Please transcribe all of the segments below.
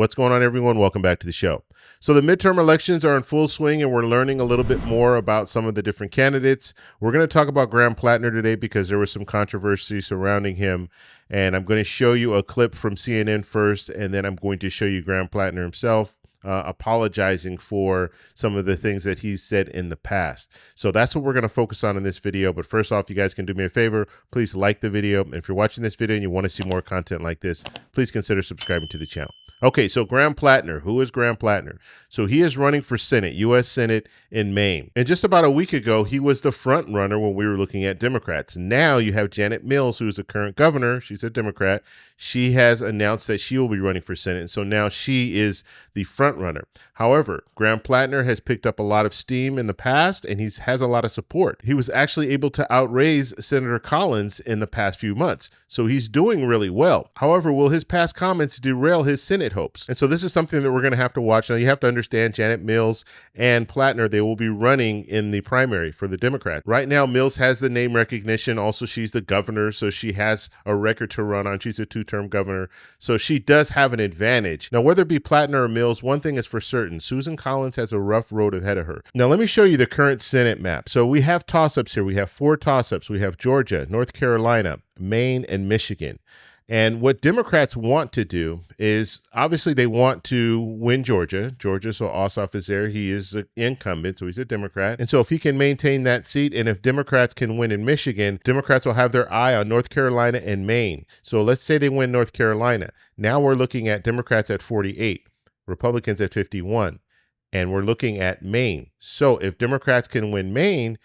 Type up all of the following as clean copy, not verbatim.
What's going on, everyone? Welcome back to the show. So the midterm elections are in full swing, and we're learning a little bit more about some of the different candidates. We're going to talk about Graham Platner today because there was some controversy surrounding him, and I'm going to show you a clip from CNN first, and then I'm going to show you Graham Platner himself apologizing for some of the things that he's said in the past. So that's what we're going to focus on in this video. But first off, you guys can do me a favor. Please like the video. And if you're watching this video and you want to see more content like this, please consider subscribing to the channel. Okay, so Graham Platner. Who is Graham Platner? So he is running for Senate, U.S. Senate in Maine. And just about a week ago, he was the front runner when we were looking at Democrats. Now you have Janet Mills, who's the current governor. She's a Democrat. She has announced that she will be running for Senate. And so now she is the front runner. However, Graham Platner has picked up a lot of steam in the past, and he has a lot of support. He was actually able to outraise Senator Collins in the past few months. So he's doing really well. However, will his past comments derail his Senate hopes? And so this is something that we're going to have to watch. Now, you have to understand Janet Mills and Platner, they will be running in the primary for the Democrats. Right now, Mills has the name recognition. Also, she's the governor, so she has a record to run on. She's a two-term governor, so she does have an advantage. Now, whether it be Platner or Mills, one thing is for certain. Susan Collins has a rough road ahead of her. Now, let me show you the current Senate map. So we have toss-ups here. We have 4 toss-ups. We have Georgia, North Carolina, Maine, and Michigan. And what Democrats want to do is, obviously, they want to win Georgia. So Ossoff is there. He is an incumbent, so he's a Democrat. And so if he can maintain that seat, and if Democrats can win in Michigan, Democrats will have their eye on North Carolina and Maine. So let's say they win North Carolina. Now we're looking at Democrats at 48, Republicans at 51, and we're looking at Maine. So if Democrats can win Maine,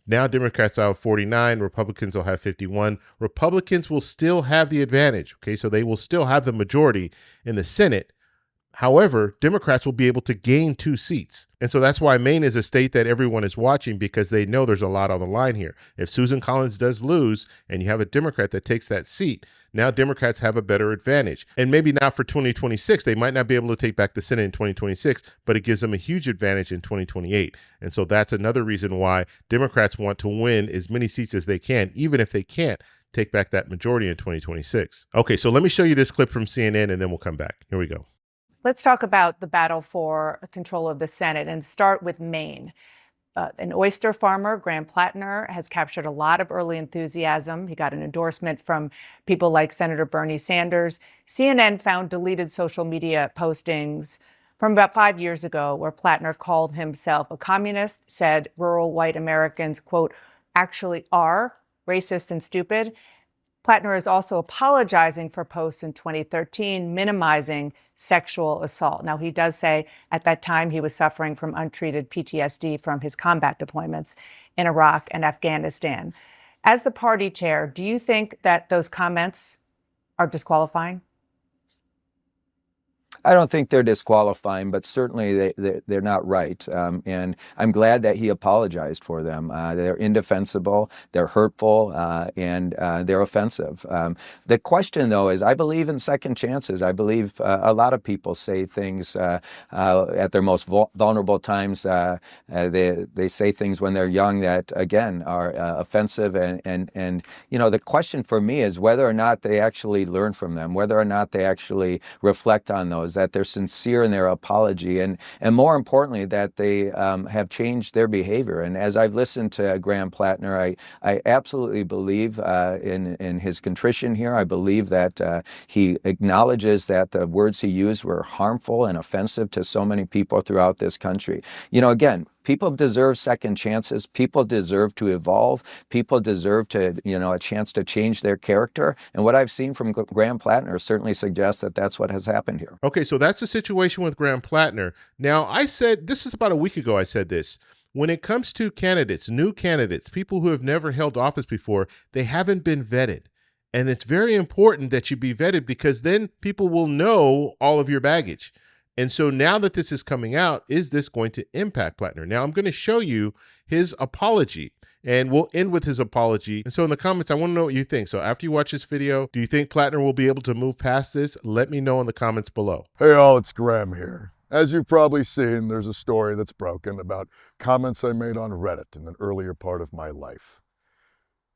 now Democrats will have 49, Republicans will have 51. Republicans will still have the advantage, okay? So they will still have the majority in the Senate. However, Democrats will be able to gain 2 seats. And so that's why Maine is a state that everyone is watching, because they know there's a lot on the line here. If Susan Collins does lose and you have a Democrat that takes that seat, now Democrats have a better advantage. And maybe not for 2026. They might not be able to take back the Senate in 2026, but it gives them a huge advantage in 2028. And so that's another reason why Democrats want to win as many seats as they can, even if they can't take back that majority in 2026. Okay, so let me show you this clip from CNN and then we'll come back. Here we go. Let's talk about the battle for control of the Senate and start with Maine. An oyster farmer, Graham Platner, has captured a lot of early enthusiasm. He got an endorsement from people like Senator Bernie Sanders. CNN found deleted social media postings from about 5 years ago where Platner called himself a communist, said rural white Americans, quote, actually are racist and stupid. Platner is also apologizing for posts in 2013 minimizing sexual assault. Now, he does say at that time he was suffering from untreated PTSD from his combat deployments in Iraq and Afghanistan. As the party chair, do you think that those comments are disqualifying? I don't think they're disqualifying, but certainly they're not right. And I'm glad that he apologized for them. They're indefensible, they're hurtful, and they're offensive. The question, though, is I believe in second chances. I believe a lot of people say things at their most vulnerable times. They say things when they're young that, again, are offensive. And you know, the question for me is whether or not they actually learn from them, whether or not they actually reflect on those, that they're sincere in their apology, and more importantly, that they have changed their behavior. And as I've listened to Graham Platner, I absolutely believe in his contrition here. I believe that he acknowledges that the words he used were harmful and offensive to so many people throughout this country. You know, again, people deserve second chances. People deserve to evolve. People deserve to, you know, a chance to change their character. And what I've seen from Graham Platner certainly suggests that that's what has happened here. Okay, so that's the situation with Graham Platner. Now, I said, this is about a week ago I said this. When it comes to candidates, new candidates, people who have never held office before, they haven't been vetted. And it's very important that you be vetted, because then people will know all of your baggage. And so now that this is coming out, is this going to impact Platner? Now, I'm going to show you his apology, and we'll end with his apology. And so in the comments, I want to know what you think. So after you watch this video, do you think Platner will be able to move past this? Let me know in the comments below. Hey all, it's Graham here. As you've probably seen, there's a story that's broken about comments I made on Reddit in an earlier part of my life.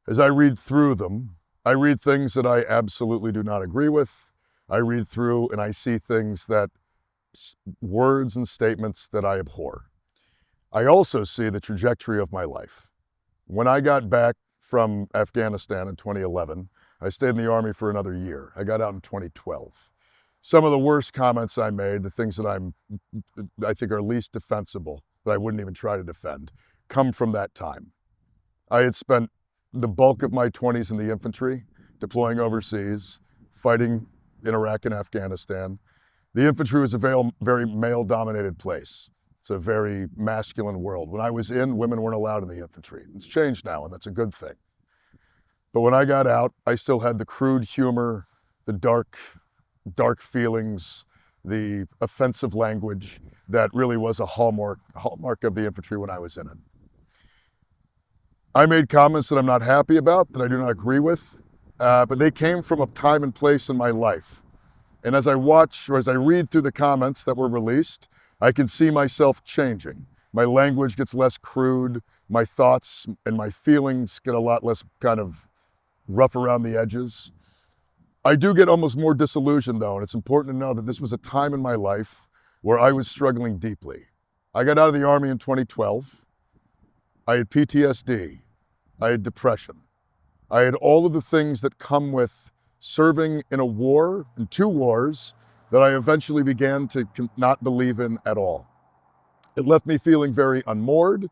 As I read through them, I read things that I absolutely do not agree with. I read through and I see things that words and statements that I abhor. I also see the trajectory of my life. When I got back from Afghanistan in 2011, I stayed in the Army for another year. I got out in 2012. Some of the worst comments I made, the things that I think are least defensible, that I wouldn't even try to defend, come from that time. I had spent the bulk of my 20s in the infantry, deploying overseas, fighting in Iraq and Afghanistan. The infantry was a very male-dominated place. It's a very masculine world. When I was in, women weren't allowed in the infantry. It's changed now, and that's a good thing. But when I got out, I still had the crude humor, the dark feelings, the offensive language that really was a hallmark of the infantry when I was in it. I made comments that I'm not happy about, that I do not agree with, but they came from a time and place in my life. And as I watch, or as I read through the comments that were released, I can see myself changing. My language gets less crude, my thoughts and my feelings get a lot less kind of rough around the edges. I do get almost more disillusioned though, and it's important to know that this was a time in my life where I was struggling deeply. I got out of the Army in 2012. I had PTSD. I had depression. I had all of the things that come with serving in a war, in 2 wars, that I eventually began to not believe in at all. It left me feeling very unmoored.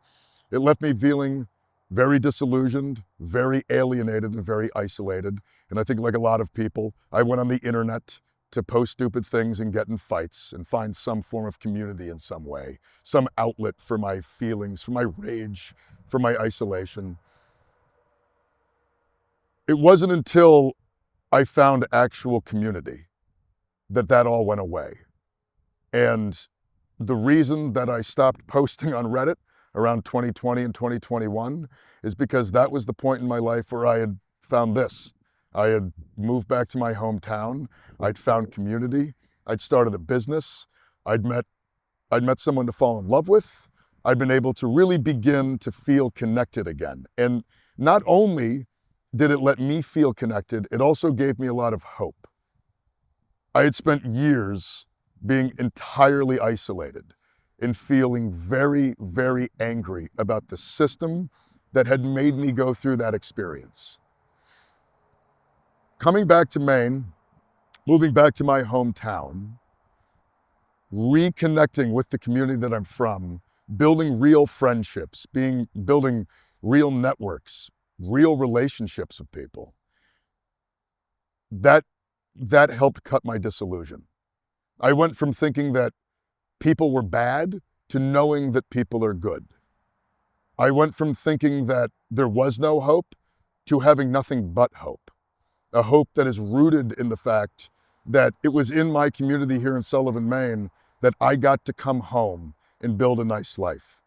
It left me feeling very disillusioned, very alienated, and very isolated. And I think like a lot of people, I went on the internet to post stupid things and get in fights and find some form of community in some way, some outlet for my feelings, for my rage, for my isolation. It wasn't until I found actual community that all went away. And the reason that I stopped posting on Reddit around 2020 and 2021 is because that was the point in my life where I had found this. I had moved back to my hometown. I'd found community. I'd started a business. I'd met someone to fall in love with. I'd been able to really begin to feel connected again. And not only did it let me feel connected, it also gave me a lot of hope. I had spent years being entirely isolated and feeling very, very angry about the system that had made me go through that experience. Coming back to Maine, moving back to my hometown, reconnecting with the community that I'm from, building real friendships, building real networks, real relationships with people, that helped cut my disillusion. I went from thinking that people were bad to knowing that people are good. I went from thinking that there was no hope to having nothing but hope. A hope that is rooted in the fact that it was in my community here in Sullivan, Maine, that I got to come home and build a nice life.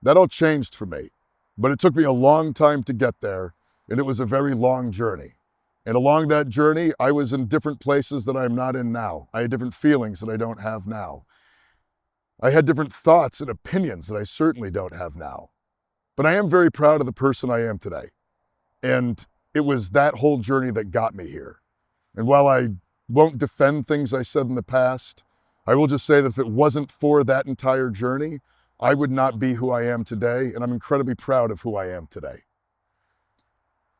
That all changed for me, but it took me a long time to get there, and it was a very long journey. And along that journey, I was in different places that I'm not in now. I had different feelings that I don't have now. I had different thoughts and opinions that I certainly don't have now. But I am very proud of the person I am today. And it was that whole journey that got me here. And while I won't defend things I said in the past, I will just say that if it wasn't for that entire journey, I would not be who I am today. And I'm incredibly proud of who I am today.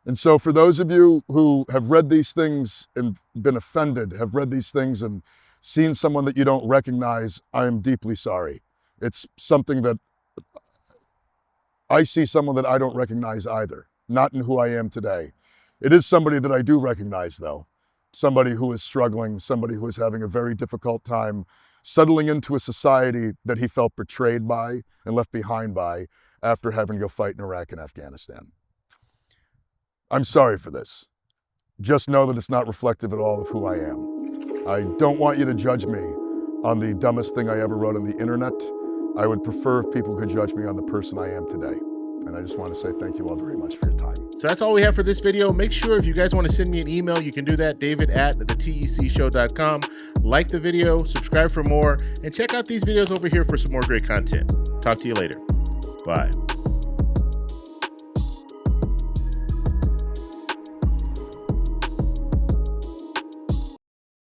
And so for those of you who have read these things and been offended, have read these things and seen someone that you don't recognize, I am deeply sorry. It's something that I see someone that I don't recognize either, not in who I am today. It is somebody that I do recognize though, somebody who is struggling, somebody who is having a very difficult time settling into a society that he felt betrayed by and left behind by after having to go fight in Iraq and Afghanistan. I'm sorry for this. Just know that it's not reflective at all of who I am. I don't want you to judge me on the dumbest thing I ever wrote on the internet. I would prefer if people could judge me on the person I am today. And I just want to say thank you all very much for your time. So that's all we have for this video. Make sure if you guys want to send me an email, you can do that, david@thetecshow.com. Like the video, subscribe for more, and check out these videos over here for some more great content. Talk to you later. Bye.